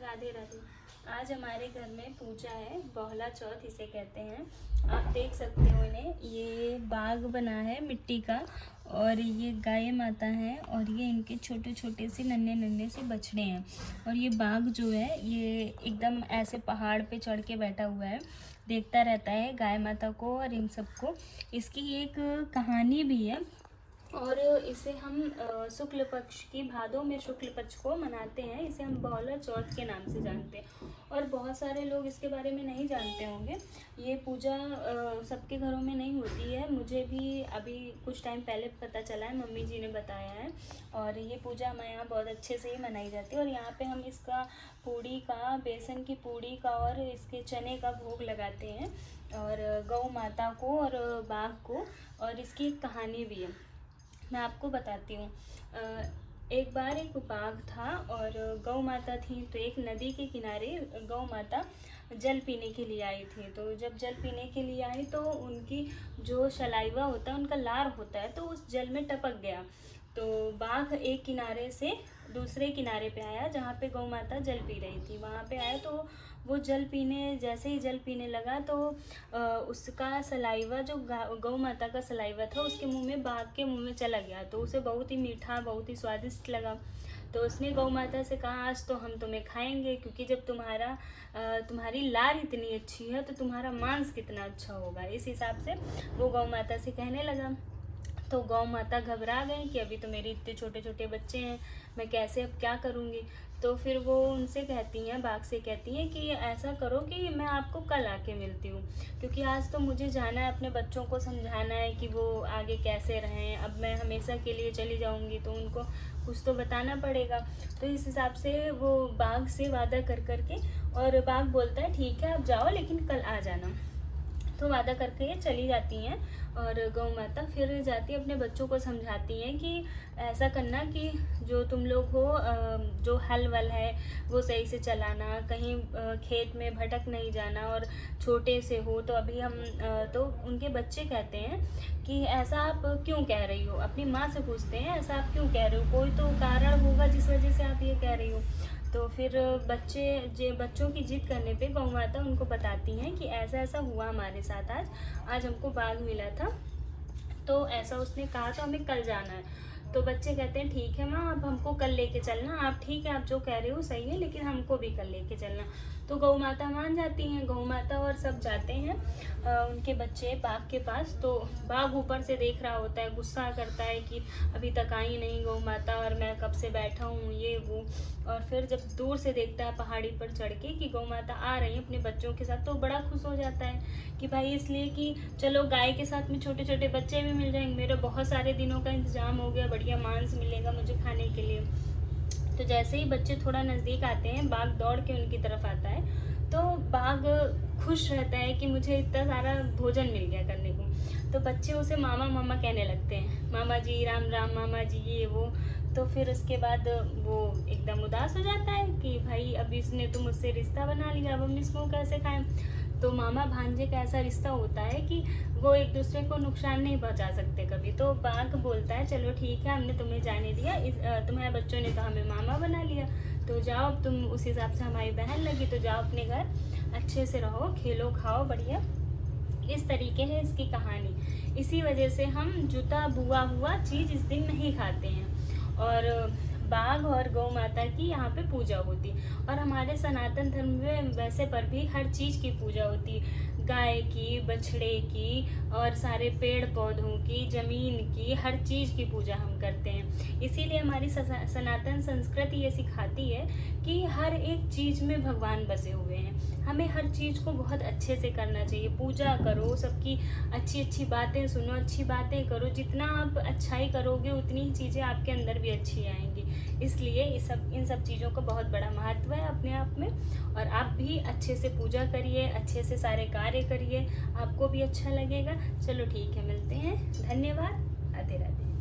राधे राधे। आज हमारे घर में पूजा है, बोहला चौथ इसे कहते हैं। आप देख सकते हो इन्हें, ये बाग बना है मिट्टी का और ये गाय माता है और ये इनके छोटे छोटे से नन्हे नन्हे से बछड़े हैं। और ये बाग जो है ये एकदम ऐसे पहाड़ पे चढ़ के बैठा हुआ है, देखता रहता है गाय माता को और इन सबको। इसकी एक कहानी भी है और इसे हम शुक्ल पक्ष की भादों में शुक्ल पक्ष को मनाते हैं। इसे हम बोहला चौथ के नाम से जानते हैं और बहुत सारे लोग इसके बारे में नहीं जानते होंगे। ये पूजा सबके घरों में नहीं होती है, मुझे भी अभी कुछ टाइम पहले पता चला है, मम्मी जी ने बताया है। और ये पूजा हमारे यहाँ बहुत अच्छे से ही मनाई जाती है और यहाँ पे हम इसका पूड़ी का, बेसन की पूड़ी का और इसके चने का भोग लगाते हैं और गौ माता को और बाघ को। और इसकी एक कहानी भी है, मैं आपको बताती हूँ। एक बार एक बाघ था और गौ माता थी, तो एक नदी के किनारे गौ माता जल पीने के लिए आई थी। तो जब जल पीने के लिए आई तो उनकी जो सलाइवा होता है, उनका लार होता है, तो उस जल में टपक गया। तो बाघ एक किनारे से दूसरे किनारे पे आया जहाँ पे गौ माता जल पी रही थी। वहाँ पे आया तो वो जल पीने, जैसे ही जल पीने लगा तो उसका सलाइवा, जो गौ माता का सलाइवा था, उसके मुंह में, बाघ के मुंह में चला गया। तो उसे बहुत ही मीठा, बहुत ही स्वादिष्ट लगा। तो उसने गौ माता से कहा, आज तो हम तुम्हें खाएंगे, क्योंकि जब तुम्हारी लार इतनी अच्छी है तो तुम्हारा मांस कितना अच्छा होगा। इस हिसाब से वो गौ माता से कहने लगा। तो गौ माता घबरा गई कि अभी तो मेरे इतने छोटे छोटे बच्चे हैं, मैं कैसे, अब क्या करूँगी। तो फिर वो उनसे कहती हैं, बाघ से कहती हैं कि ऐसा करो कि मैं आपको कल आके मिलती हूँ, क्योंकि आज तो मुझे जाना है, अपने बच्चों को समझाना है कि वो आगे कैसे रहें। अब मैं हमेशा के लिए चली जाऊँगी तो उनको कुछ तो बताना पड़ेगा। तो इस हिसाब से वो बाघ से वादा कर के, और बाघ बोलता है ठीक है आप जाओ, लेकिन कल आ जाना। तो वादा करके ये चली जाती हैं और गौ माता फिर जाती है, अपने बच्चों को समझाती हैं कि ऐसा करना कि जो तुम लोग हो, जो हल वल है वो सही से चलाना, कहीं खेत में भटक नहीं जाना, और छोटे से हो तो अभी हम तो उनके बच्चे कहते हैं कि ऐसा आप क्यों कह रही हो। अपनी माँ से पूछते हैं, ऐसा आप क्यों कह रहे हो, कोई तो कारण होगा जिस वजह से आप ये कह रही हो। तो फिर बच्चों की जिद करने पे गौ माता उनको बताती हैं कि ऐसा ऐसा हुआ हमारे साथ, आज हमको बाघ मिला था, तो ऐसा उसने कहा, तो हमें कल जाना है। तो बच्चे कहते हैं ठीक है माँ, अब हमको कल लेके चलना, आप ठीक है, आप जो कह रहे हो सही है, लेकिन हमको भी कल लेके चलना। तो गौ माता मान जाती हैं, गौ माता और सब जाते हैं उनके बच्चे बाघ के पास। तो बाघ ऊपर से देख रहा होता है, गुस्सा करता है कि अभी तक आई नहीं गौ माता और मैं कब से बैठा हूँ, ये वो। और फिर जब दूर से देखता है पहाड़ी पर चढ़ के कि गौ माता आ रही है अपने बच्चों के साथ, तो बड़ा खुश हो जाता है कि भाई, इसलिए कि चलो गाय के साथ में छोटे छोटे बच्चे भी मिल जाएंगे, मेरे बहुत सारे दिनों का इंतजाम हो गया, बढ़िया मांस मिलेगा मुझे खाने के लिए। तो जैसे ही बच्चे थोड़ा नज़दीक आते हैं, बाघ दौड़ के उनकी तरफ आता है। तो बाघ खुश रहता है कि मुझे इतना सारा भोजन मिल गया करने को। तो बच्चे उसे मामा मामा कहने लगते हैं, मामा जी राम राम, मामा जी ये वो। तो फिर उसके बाद वो एकदम उदास हो जाता है कि भाई अब इसने तो मुझसे रिश्ता बना लिया, अब हम इसको कैसे खाएं। तो मामा भांजे का ऐसा रिश्ता होता है कि वो एक दूसरे को नुकसान नहीं पहुंचा सकते कभी। तो बाघ बोलता है चलो ठीक है, हमने तुम्हें जाने दिया, तुम्हारे बच्चों ने तो हमें मामा बना लिया, तो जाओ, अब तुम उस हिसाब से हमारी बहन लगी, तो जाओ अपने घर अच्छे से रहो, खेलो खाओ बढ़िया। इस तरीके है इसकी कहानी। इसी वजह से हम जुता बुआ हुआ चीज़ इस दिन नहीं खाते हैं। और बाघ और गौ माता की यहाँ पे पूजा होती। और हमारे सनातन धर्म में वैसे पर भी हर चीज़ की पूजा होती, गाय की, बछड़े की, और सारे पेड़ पौधों की, ज़मीन की, हर चीज़ की पूजा हम करते हैं। इसीलिए हमारी सनातन संस्कृति ये सिखाती है कि हर एक चीज़ में भगवान बसे हुए हैं। हमें हर चीज़ को बहुत अच्छे से करना चाहिए, पूजा करो, सबकी अच्छी अच्छी बातें सुनो, अच्छी बातें करो। जितना आप अच्छाई करोगे उतनी ही चीज़ें आपके अंदर भी अच्छी आएंगी। इसलिए इन सब चीज़ों का बहुत बड़ा महत्व है अपने आप में। और आप भी अच्छे से पूजा करिए, अच्छे से सारे कार्य करिए, आपको भी अच्छा लगेगा। चलो ठीक है, मिलते हैं, धन्यवाद, राधे राधे।